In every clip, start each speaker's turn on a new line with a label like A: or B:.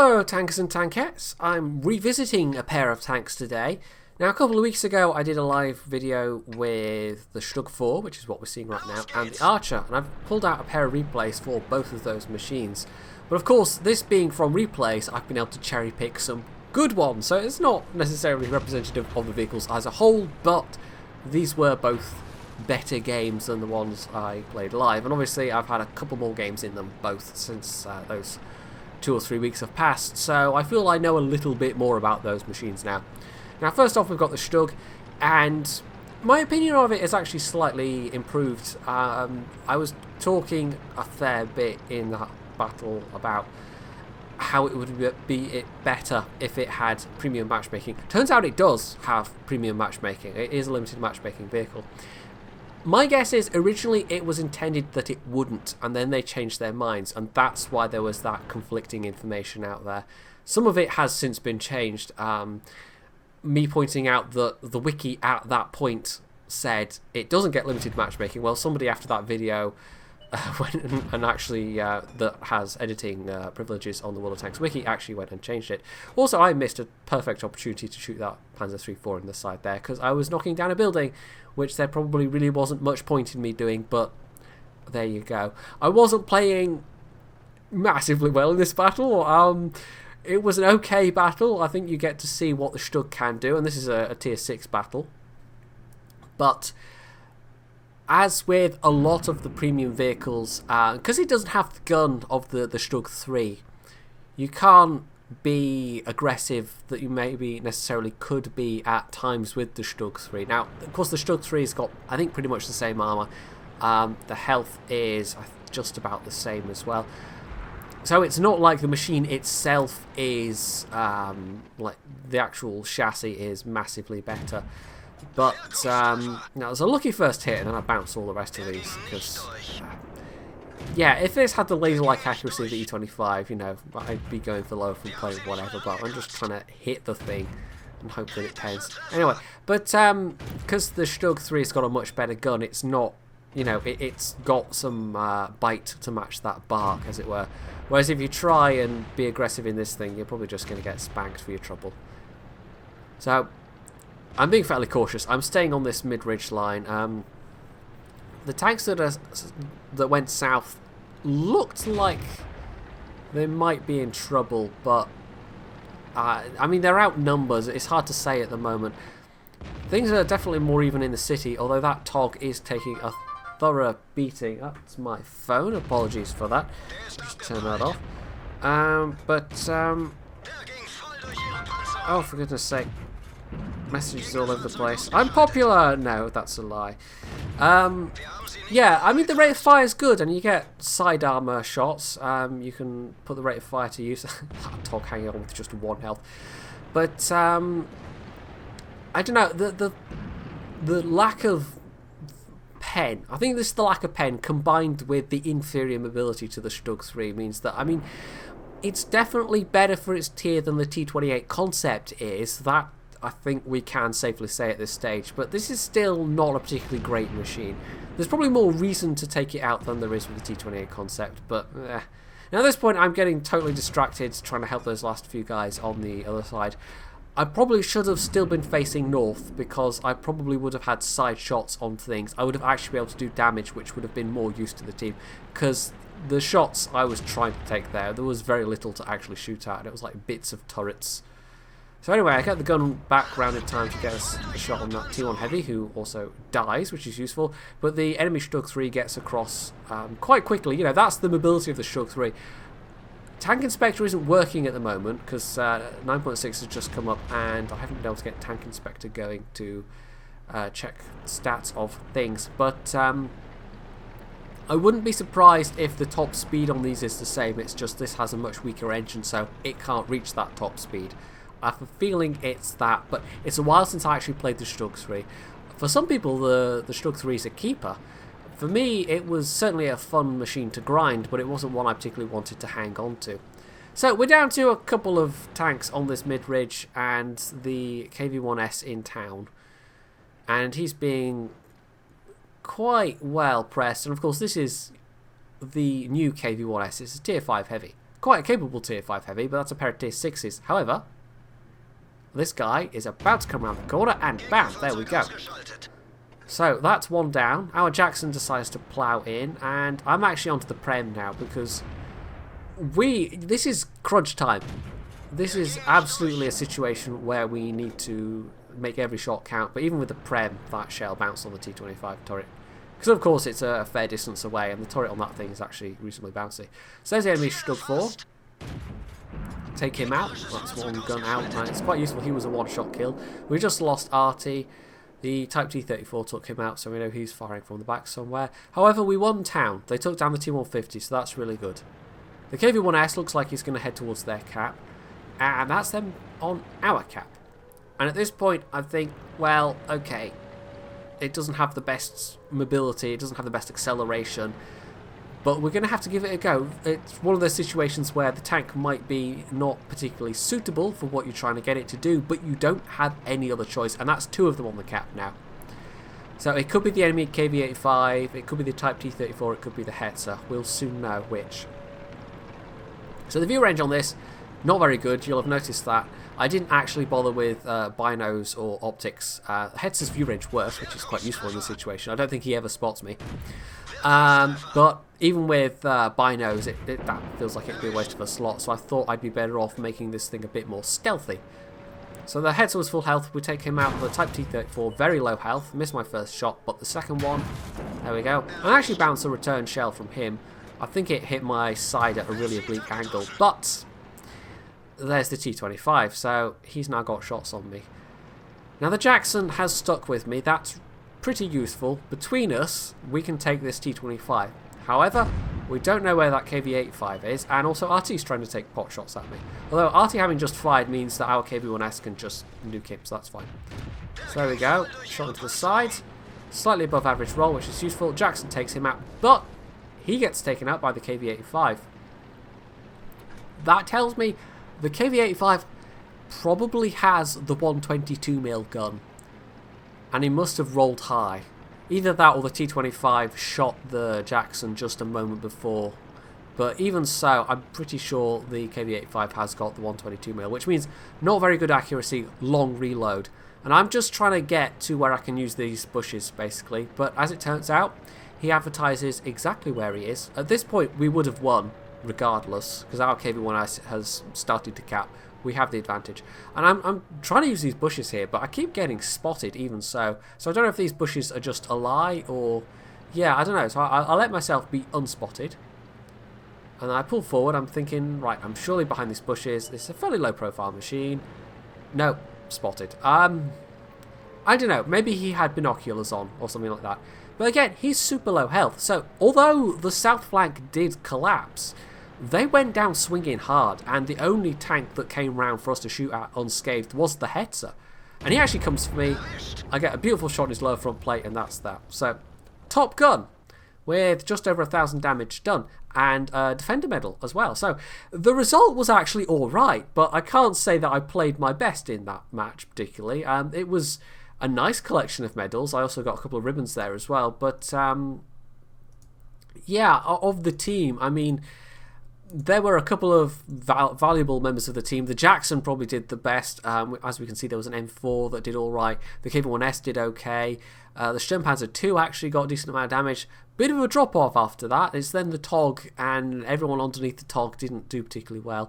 A: Hello tankers and tankettes, I'm revisiting a pair of tanks today. Now a couple of weeks ago I did a live video with the StuG IV, which is what we're seeing right now, and the Archer, and I've pulled out a pair of replays for both of those machines. But of course, this being from replays, I've been able to cherry pick some good ones, so it's not necessarily representative of the vehicles as a whole, but these were both better games than the ones I played live, and obviously I've had a couple more games in them both since those 2 or 3 weeks have passed, so I feel I know a little bit more about those machines now. Now first off we've got the StuG, and my opinion of it is actually slightly improved. I was talking a fair bit in that battle about how it would be better if it had premium matchmaking. Turns out it does have premium matchmaking. It is a limited matchmaking vehicle. My guess is originally it was intended that it wouldn't, and then they changed their minds, and that's why there was that conflicting information out there. Some of it has since been changed. Me pointing out that the wiki at that point said it doesn't get limited matchmaking. Well, somebody after that video went and actually, that has editing privileges on the World of Tanks wiki, actually went and changed it. Also, I missed a perfect opportunity to shoot that Panzer III-4 in the side there, because I was knocking down a building, which there probably really wasn't much point in me doing, but there you go. I wasn't playing massively well in this battle. It was an okay battle. I think you get to see what the StuG can do, and this is a tier 6 battle. But as with a lot of the premium vehicles, because it doesn't have the gun of the StuG III, you can't be aggressive that you maybe necessarily could be at times with the StuG III. Now, of course, the StuG III has got, I think, pretty much the same armour. The health is just about the same as well. So it's not like the machine itself is, like the actual chassis is massively better. But, now it was a lucky first hit, and then I bounced all the rest of these, because, yeah, if this had the laser-like accuracy of the E25, you know, I'd be going for low from playing whatever, but I'm just trying to hit the thing and hope that it pens. Anyway, but, because the StuG III has got a much better gun, it's not, you know, it's got some bite to match that bark, as it were. Whereas if you try and be aggressive in this thing, you're probably just going to get spanked for your trouble. So I'm being fairly cautious. I'm staying on this mid-ridge line. The tanks that went south looked like they might be in trouble, but I mean, they're outnumbered. It's hard to say at the moment. Things are definitely more even in the city, although that TOG is taking a thorough beating. That's my phone. Apologies for that. Just turn that off. Oh, for goodness sake. Messages all over the place. I'm popular! No, that's a lie. Yeah, I mean, the rate of fire is good, and you get side armor shots. You can put the rate of fire to use. That TOG hanging on with just 1 health. But, I don't know, the lack of pen, I think this is the lack of pen combined with the inferior mobility to the StuG III means that, I mean, it's definitely better for its tier than the T28 concept is. That I think we can safely say at this stage, but this is still not a particularly great machine. There's probably more reason to take it out than there is with the T28 concept, but now at this point I'm getting totally distracted trying to help those last few guys on the other side. I probably should have still been facing north, because I probably would have had side shots on things. I would have actually been able to do damage, which would have been more use to the team, because the shots I was trying to take there was very little to actually shoot at, and it was like bits of turrets. So anyway, I get the gun back round in time to get us a shot on that T1 Heavy, who also dies, which is useful, but the enemy StuG III gets across quite quickly. You know, that's the mobility of the StuG III. Tank Inspector isn't working at the moment because 9.6 has just come up, and I haven't been able to get Tank Inspector going to check stats of things. But I wouldn't be surprised if the top speed on these is the same. It's just this has a much weaker engine, so it can't reach that top speed. I have a feeling it's that, but it's a while since I actually played the StuG III. For some people, the StuG III is a keeper. For me, it was certainly a fun machine to grind, but it wasn't one I particularly wanted to hang on to. So we're down to a couple of tanks on this mid-ridge and the KV-1S in town. And he's being quite well pressed. And of course, this is the new KV-1S. It's a tier 5 heavy. quite a capable tier 5 heavy, but that's a pair of tier 6s. However, this guy is about to come around the corner, and bam, there we go. So that's one down. Our Jackson decides to plough in, and I'm actually onto the Prem now because this is crunch time. This is absolutely a situation where we need to make every shot count, but even with the Prem, that shell bounced on the T25 turret. Because of course it's a fair distance away, and the turret on that thing is actually reasonably bouncy. So there's the enemy StuG IV. Take him out. That's one gun out, and it's quite useful. He was a one-shot kill. We just lost Artie. The Type T34 took him out, so we know he's firing from the back somewhere. However, we won town. They took down the T150, so that's really good. The KV-1S looks like he's going to head towards their cap, and that's them on our cap. And at this point, I think, well, okay, it doesn't have the best mobility, it doesn't have the best acceleration, but we're going to have to give it a go. It's one of those situations where the tank might be not particularly suitable for what you're trying to get it to do, but you don't have any other choice, and that's two of them on the cap now. So it could be the enemy KV-85, it could be the Type T34, it could be the Hetzer. We'll soon know which. So the view range on this, not very good, you'll have noticed that. I didn't actually bother with binos or optics. Hetzer's view range worse, which is quite useful in this situation. I don't think he ever spots me. But even with binos, that feels like it'd be a waste of a slot, so I thought I'd be better off making this thing a bit more stealthy. So the Hetzer was full health, we take him out. The Type T34, very low health, missed my first shot, but the second one, there we go. I actually bounced a return shell from him. I think it hit my side at a really oblique angle, but there's the T25, so he's now got shots on me. Now the Jackson has stuck with me, that's pretty useful. Between us, we can take this T25. However, we don't know where that KV-85 is, and also RT's trying to take pot shots at me. Although RT having just fired means that our KV-1S can just nuke him, so that's fine. So there we go, shot into the side. Slightly above average roll, which is useful. Jackson takes him out, but he gets taken out by the KV-85. That tells me the KV-85 probably has the 122mm gun, and he must have rolled high. Either that or the T25 shot the Jackson just a moment before. But even so, I'm pretty sure the KV-85 has got the 122mm, which means not very good accuracy, long reload. And I'm just trying to get to where I can use these bushes, basically. But as it turns out, he advertises exactly where he is. At this point, we would have won, regardless, because our KV-1S has started to cap. We have the advantage. And I'm trying to use these bushes here, but I keep getting spotted even so. So I don't know if these bushes are just a lie or... yeah, I don't know. So I'll let myself be unspotted. And I pull forward. I'm thinking, right, I'm surely behind these bushes. This is a fairly low profile machine. No, spotted. I don't know. Maybe he had binoculars on or something like that. But again, he's super low health. So although the south flank did collapse, they went down swinging hard, and the only tank that came round for us to shoot at unscathed was the Hetzer. And he actually comes for me. I get a beautiful shot in his lower front plate, and that's that. So, top gun, with just over 1,000 damage done, and a Defender medal as well. So, the result was actually alright, but I can't say that I played my best in that match particularly. It was a nice collection of medals. I also got a couple of ribbons there as well. But, yeah, of the team, I mean... there were a couple of valuable members of the team. The Jackson probably did the best. As we can see, there was an M4 that did all right. The KV-1S did okay. The Sturmpanzer II actually got a decent amount of damage. Bit of a drop-off after that. It's then the TOG, and everyone underneath the TOG didn't do particularly well.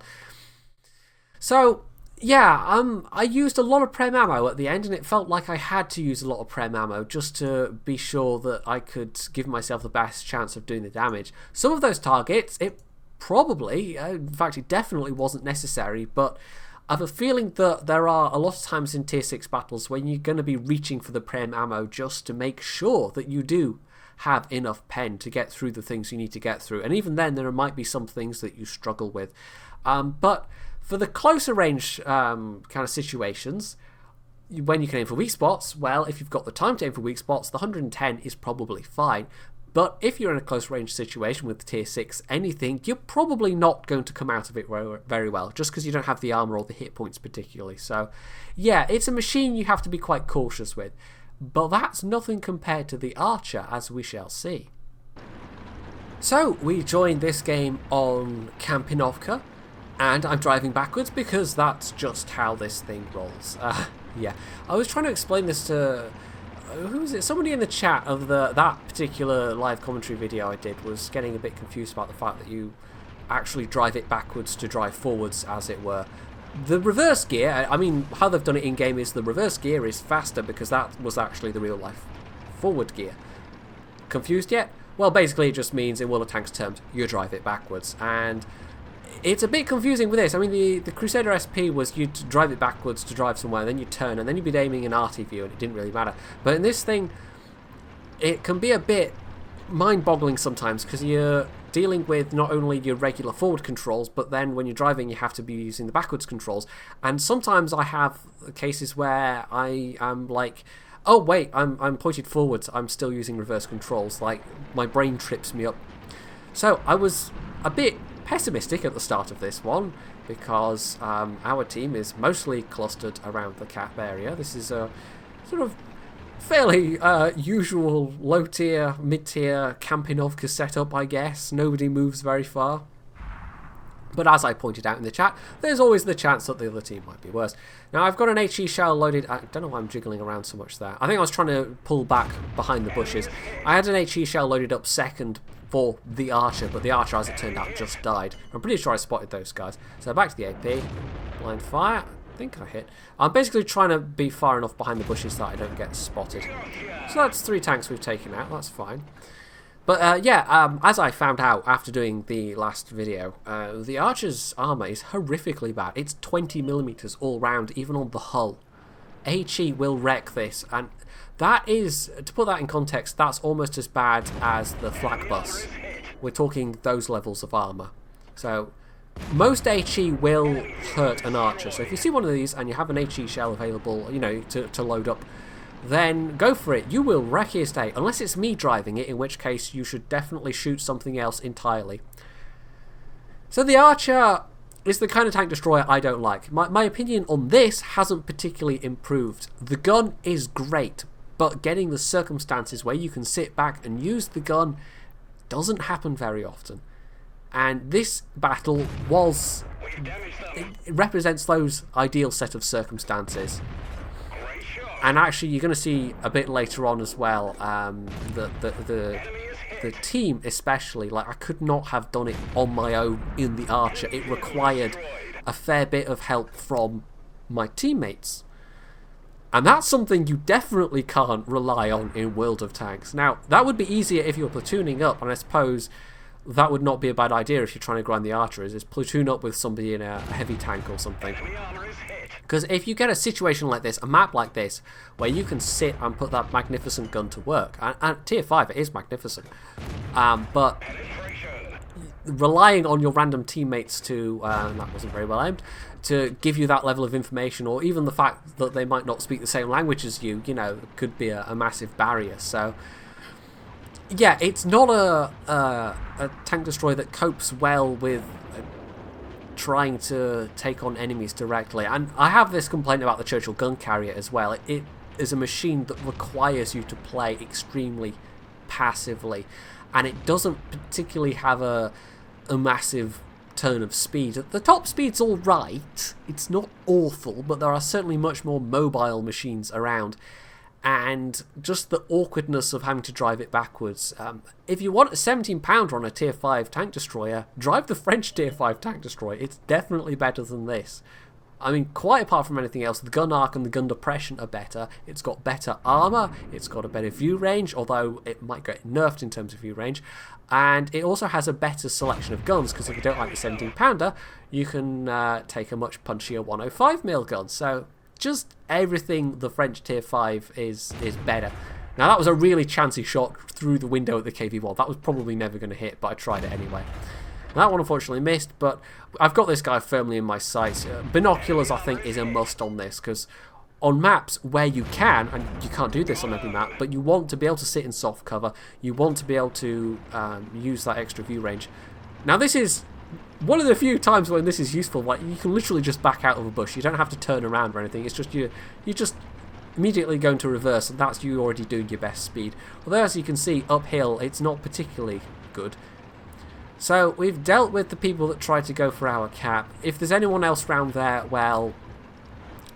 A: So, yeah, I used a lot of Prem ammo at the end, and it felt like I had to use a lot of Prem ammo just to be sure that I could give myself the best chance of doing the damage. Some of those targets, it probably, in fact it definitely wasn't necessary, but I have a feeling that there are a lot of times in tier 6 battles when you're going to be reaching for the Prem ammo just to make sure that you do have enough pen to get through the things you need to get through, and even then there might be some things that you struggle with. But for the closer range kind of situations, when you can aim for weak spots, well, if you've got the time to aim for weak spots, the 110 is probably fine. But if you're in a close range situation with tier 6 anything, you're probably not going to come out of it very well, just because you don't have the armor or the hit points particularly. So yeah, it's a machine you have to be quite cautious with. But that's nothing compared to the Archer, as we shall see. So we joined this game on Kampinovka, and I'm driving backwards because that's just how this thing rolls. Yeah, I was trying to explain this to who was it? Somebody in the chat of that particular live commentary video I did was getting a bit confused about the fact that you actually drive it backwards to drive forwards, as it were. The reverse gear, I mean, how they've done it in game is the reverse gear is faster because that was actually the real life forward gear. Confused yet? Well, basically it just means in World of Tanks terms, you drive it backwards. And it's a bit confusing with this. I mean, the Crusader SP was you'd drive it backwards to drive somewhere, then you'd turn, and then you'd be aiming an RT view, and it didn't really matter. But in this thing, it can be a bit mind-boggling sometimes, because you're dealing with not only your regular forward controls, but then when you're driving, you have to be using the backwards controls. And sometimes I have cases where I am like, oh wait, I'm pointed forwards, I'm still using reverse controls, like my brain trips me up. So I was a bit pessimistic at the start of this one because our team is mostly clustered around the cap area. This is a sort of fairly usual low-tier, mid-tier Kampinovka setup, I guess. Nobody moves very far. But as I pointed out in the chat, there's always the chance that the other team might be worse. Now, I've got an HE shell loaded. I don't know why I'm jiggling around so much there. I think I was trying to pull back behind the bushes. I had an HE shell loaded up second for the Archer, but the Archer, as it turned out, just died. I'm pretty sure I spotted those guys. So back to the AP. Blind fire. I think I hit. I'm basically trying to be far enough behind the bushes that I don't get spotted. So that's 3 tanks we've taken out. That's fine. But yeah, as I found out after doing the last video, the Archer's armour is horrifically bad. It's 20mm all round, even on the hull. HE will wreck this, and that is, to put that in context, that's almost as bad as the flak bus. We're talking those levels of armour. So most HE will hurt an Archer. So if you see one of these and you have an HE shell available, you know, to load up, then go for it. You will wreck his day, unless it's me driving it, in which case you should definitely shoot something else entirely. So the Archer is the kind of tank destroyer I don't like. My opinion on this hasn't particularly improved. The gun is great, but getting the circumstances where you can sit back and use the gun doesn't happen very often. And this battle it represents those ideal set of circumstances. And actually, you're going to see a bit later on as well, the team especially, like, I could not have done it on my own in the Archer. It required a fair bit of help from my teammates. And that's something you definitely can't rely on in World of Tanks. Now, that would be easier if you were platooning up, and I suppose that would not be a bad idea if you're trying to grind the Archer, is platoon up with somebody in a heavy tank or something. Because if you get a situation like this, a map like this, where you can sit and put that magnificent gun to work, and tier 5 it is magnificent, but relying on your random teammates to, that wasn't very well aimed, to give you that level of information, or even the fact that they might not speak the same language as you, you know, could be a massive barrier. So yeah, it's not a tank destroyer that copes well with trying to take on enemies directly. And I have this complaint about the Churchill gun carrier as well. It is a machine that requires you to play extremely passively, and it doesn't particularly have a massive turn of speed. The top speed's all right, it's not awful, but there are certainly much more mobile machines around, and just the awkwardness of having to drive it backwards. If you want a 17-pounder on a tier 5 tank destroyer, drive the French tier 5 tank destroyer. It's definitely better than this. I mean, quite apart from anything else, the gun arc and the gun depression are better. It's got better armour, it's got a better view range, although it might get nerfed in terms of view range, and it also has a better selection of guns, because if you don't like the 17-pounder, you can take a much punchier 105mm gun. So just everything the French tier 5 is better. Now that was a really chancy shot through the window at the KV-1. That was probably never going to hit, but I tried it anyway. That one unfortunately missed, but I've got this guy firmly in my sights. Binoculars, I think, is a must on this, because on maps where you can, and you can't do this on every map, but you want to be able to sit in soft cover, you want to be able to use that extra view range. Now this is one of the few times when this is useful. Like, you can literally just back out of a bush. You don't have to turn around or anything. It's just you just immediately go into reverse, and that's you already doing your best speed. Although, as you can see, uphill, it's not particularly good. So we've dealt with the people that tried to go for our cap. If there's anyone else around there, well,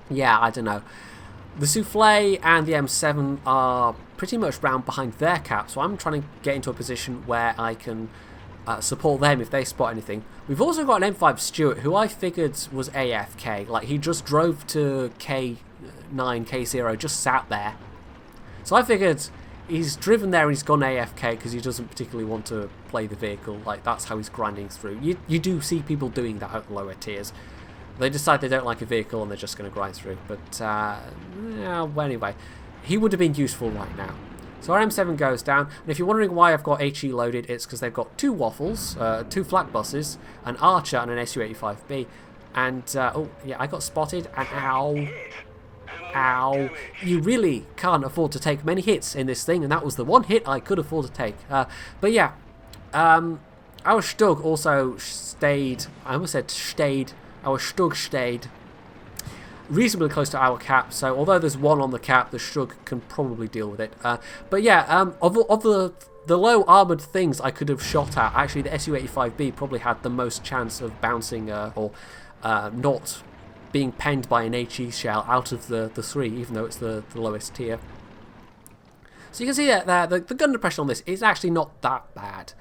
A: yeah, I don't know. The Souffle and the M7 are pretty much round behind their cap, so I'm trying to get into a position where I can support them if they spot anything. We've also got an M5 Stuart, who I figured was AFK. Like, he just drove to K9, K0, just sat there. So I figured he's driven there and he's gone AFK because he doesn't particularly want to play the vehicle. Like, that's how he's grinding through. You do see people doing that at lower tiers. They decide they don't like a vehicle and they're just going to grind through. But, yeah, well, anyway, he would have been useful right now. So our M7 goes down, and if you're wondering why I've got HE loaded, it's because they've got 2 waffles, 2 flak buses, an Archer and an SU-85B. And, oh, yeah, I got spotted, and ow. Ow. You really can't afford to take many hits in this thing, and that was the one hit I could afford to take. But yeah, our StuG also stayed, I almost said stayed, our StuG stayed reasonably close to our cap, so although there's one on the cap, the StuG can probably deal with it. But yeah, of the low armoured things I could have shot at, actually the SU-85B probably had the most chance of bouncing or not being penned by an HE shell out of the 3, even though it's the lowest tier. So you can see that the gun depression on this is actually not that bad.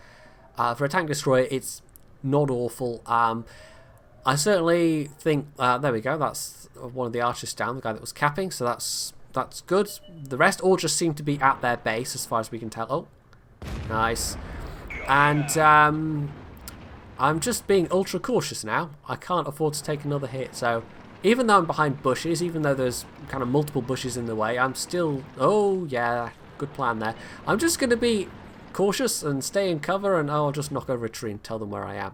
A: For a tank destroyer, it's not awful. I certainly think, there we go, that's one of the archers down, the guy that was capping, so that's good. The rest all just seem to be at their base, as far as we can tell. Oh, nice. And I'm just being ultra cautious now. I can't afford to take another hit, so even though I'm behind bushes, even though there's kind of multiple bushes in the way, I'm still, oh yeah, good plan there. I'm just going to be cautious and stay in cover, and I'll just knock over a tree and tell them where I am.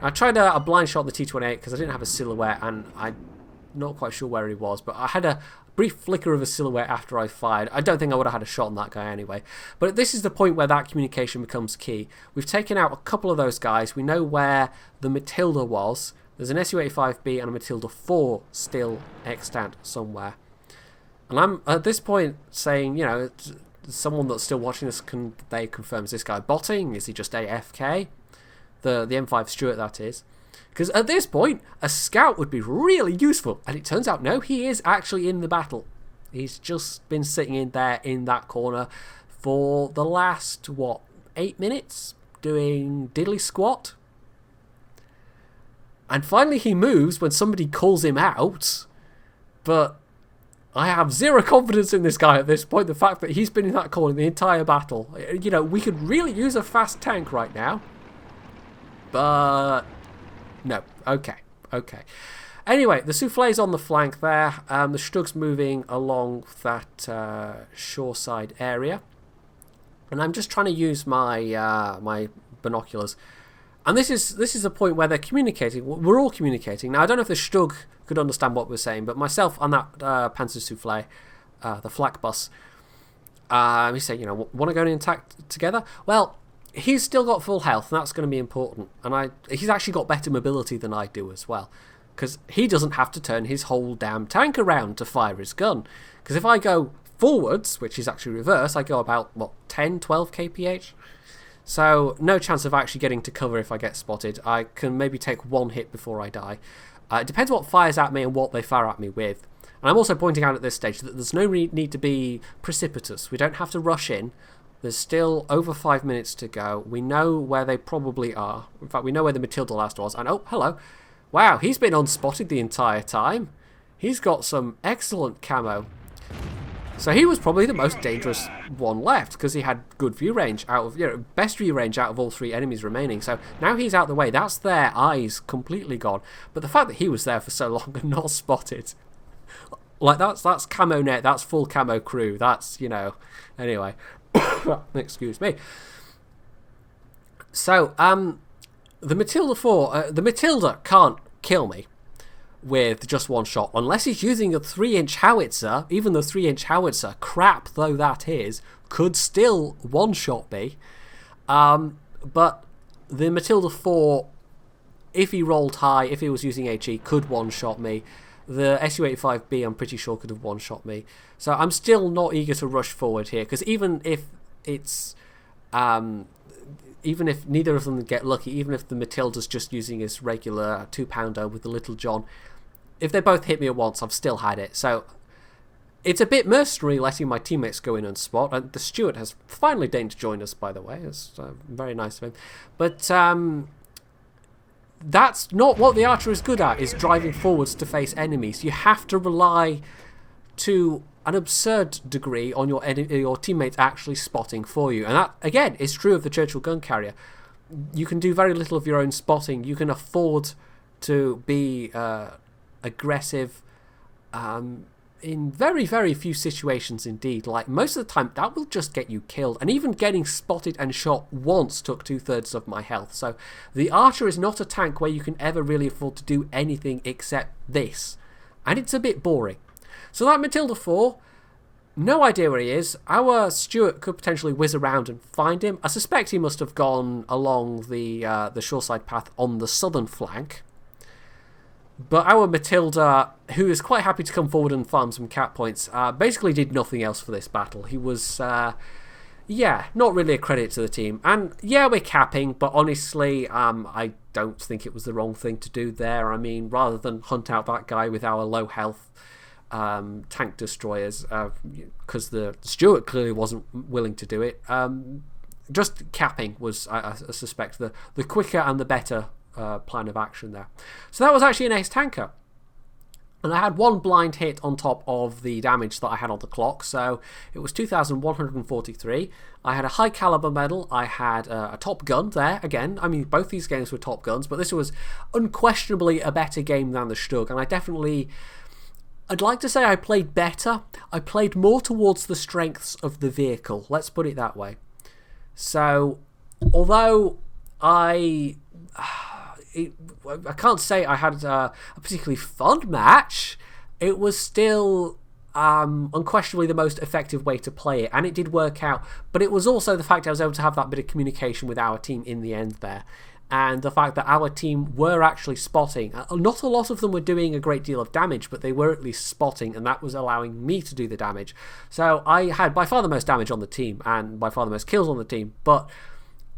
A: I tried a blind shot on the T28 because I didn't have a silhouette, and I'm not quite sure where he was, but I had a brief flicker of a silhouette after I fired. I don't think I would have had a shot on that guy anyway. But this is the point where that communication becomes key. We've taken out a couple of those guys. We know where the Matilda was. There's an SU-85B and a Matilda 4 still extant somewhere. And I'm at this point saying, you know, someone that's still watching this, can they confirm, is this guy botting? Is he just AFK? The M5 Stuart, that is. Because at this point, a scout would be really useful. And it turns out, no, he is actually in the battle. He's just been sitting in there in that corner for the last, what, 8 minutes? Doing diddly squat? And finally he moves when somebody calls him out. But I have zero confidence in this guy at this point. The fact that he's been in that corner the entire battle. You know, we could really use a fast tank right now. But no, okay. Anyway, the Souffle's on the flank there. The StuG's moving along that shoreside area, and I'm just trying to use my my binoculars. And this is a point where they're communicating. We're all communicating now. I don't know if the StuG could understand what we're saying, but myself and that Panzer Souffle, the flak bus, he said, you know, want to go and attack together? Well, he's still got full health, and that's going to be important. And he's actually got better mobility than I do as well, because he doesn't have to turn his whole damn tank around to fire his gun. Because if I go forwards, which is actually reverse, I go about, what, 10, 12 kph? So no chance of actually getting to cover if I get spotted. I can maybe take one hit before I die. It depends what fires at me and what they fire at me with. And I'm also pointing out at this stage that there's no need to be precipitous. We don't have to rush in. There's still over 5 minutes to go. We know where they probably are. In fact, we know where the Matilda last was. And oh, hello. Wow, he's been unspotted the entire time. He's got some excellent camo. So he was probably the most dangerous one left, because he had good view range out of, you know, best view range out of all 3 enemies remaining. So now he's out the way. That's their eyes completely gone. But the fact that he was there for so long and not spotted, like that's camo net. That's full camo crew. That's, you know, anyway. Excuse me. So the Matilda 4, the Matilda can't kill me with just one shot, unless he's using a 3-inch howitzer. Even the 3-inch howitzer, crap though that is, could still one-shot me. But the Matilda 4, if he rolled high, if he was using HE, could one-shot me. The SU-85B, I'm pretty sure, could have one-shot me. So I'm still not eager to rush forward here, because even if it's even if neither of them get lucky, even if the Matilda's just using his regular 2-pounder with the Little John, if they both hit me at once, I've still had it. So it's a bit mercenary letting my teammates go in and spot. And the Steward has finally deigned to join us, by the way. It's very nice of him. But that's not what the Archer is good at, is driving forwards to face enemies. You have to rely to an absurd degree on your teammates actually spotting for you. And that, again, is true of the Churchill gun carrier. You can do very little of your own spotting. You can afford to be aggressive in very, very few situations indeed. Like, most of the time, that will just get you killed. And even getting spotted and shot once took 2/3 of my health. So the Archer is not a tank where you can ever really afford to do anything except this. And it's a bit boring. So that Matilda 4, no idea where he is. Our Stuart could potentially whiz around and find him. I suspect he must have gone along the shoreside path on the southern flank. But our Matilda, who is quite happy to come forward and farm some cap points, basically did nothing else for this battle. He was, yeah, not really a credit to the team. And yeah, we're capping, but honestly, I don't think it was the wrong thing to do there. I mean, rather than hunt out that guy with our low health tank destroyers, because the Stuart clearly wasn't willing to do it, just capping was, I suspect, the quicker and the better plan of action there. So that was actually an ace tanker. And I had one blind hit on top of the damage that I had on the clock, so it was 2,143. I had a high caliber medal, I had a top gun there, again, I mean both these games were top guns, but this was unquestionably a better game than the StuG, and I'd like to say I played better. I played more towards the strengths of the vehicle, let's put it that way. So, although I can't say I had a particularly fun match, it was still unquestionably the most effective way to play it, and it did work out. But it was also the fact I was able to have that bit of communication with our team in the end there, and the fact that our team were actually spotting. Not a lot of them were doing a great deal of damage, but they were at least spotting, and that was allowing me to do the damage. So I had by far the most damage on the team, and by far the most kills on the team, but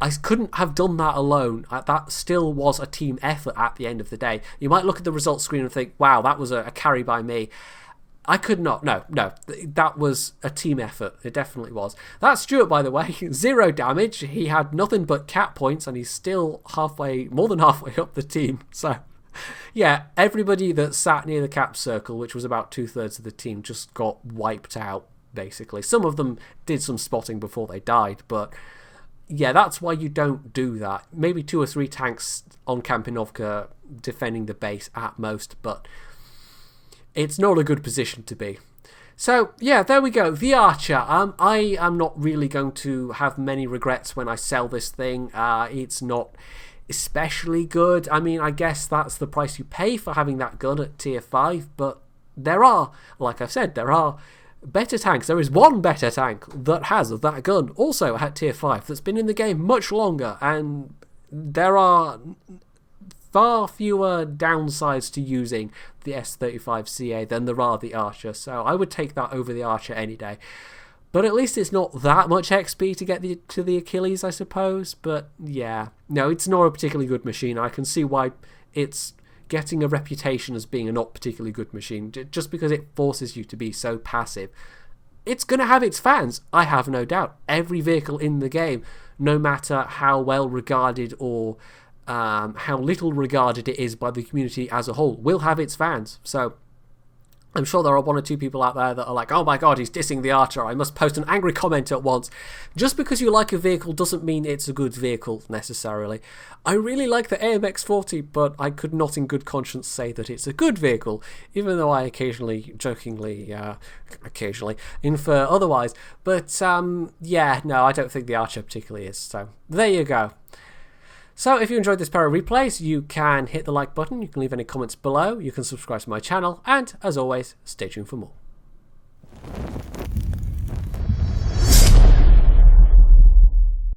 A: I couldn't have done that alone. That still was a team effort at the end of the day. You might look at the results screen and think, wow, that was a carry by me. I could not. No. That was a team effort. It definitely was. That Stuart, by the way, 0 damage. He had nothing but cap points, and he's still more than halfway up the team. So, yeah, everybody that sat near the cap circle, which was about 2/3 of the team, just got wiped out, basically. Some of them did some spotting before they died, but yeah, that's why you don't do that. Maybe 2 or 3 tanks on Kampinovka defending the base at most, but it's not a good position to be. So, yeah, there we go. The Archer. I am not really going to have many regrets when I sell this thing. It's not especially good. I mean, I guess that's the price you pay for having that gun at tier 5, but there are, like I've said, there are better tanks. There is one better tank that has that gun, also at tier 5, that's been in the game much longer, and there are far fewer downsides to using the S35CA than there are the Archer, so I would take that over the Archer any day. But at least it's not that much XP to get to the Achilles, I suppose. But yeah, no, it's not a particularly good machine. I can see why it's getting a reputation as being a not particularly good machine, just because it forces you to be so passive. It's going to have its fans, I have no doubt. Every vehicle in the game, no matter how well regarded or how little regarded it is by the community as a whole, will have its fans. So I'm sure there are 1 or 2 people out there that are like, oh my god, he's dissing the Archer, I must post an angry comment at once. Just because you like a vehicle doesn't mean it's a good vehicle, necessarily. I really like the AMX-40, but I could not in good conscience say that it's a good vehicle, even though I occasionally, jokingly, infer otherwise. But, yeah, no, I don't think the Archer particularly is, so there you go. So if you enjoyed this pair of replays, you can hit the like button, you can leave any comments below, you can subscribe to my channel, and as always, stay tuned for more.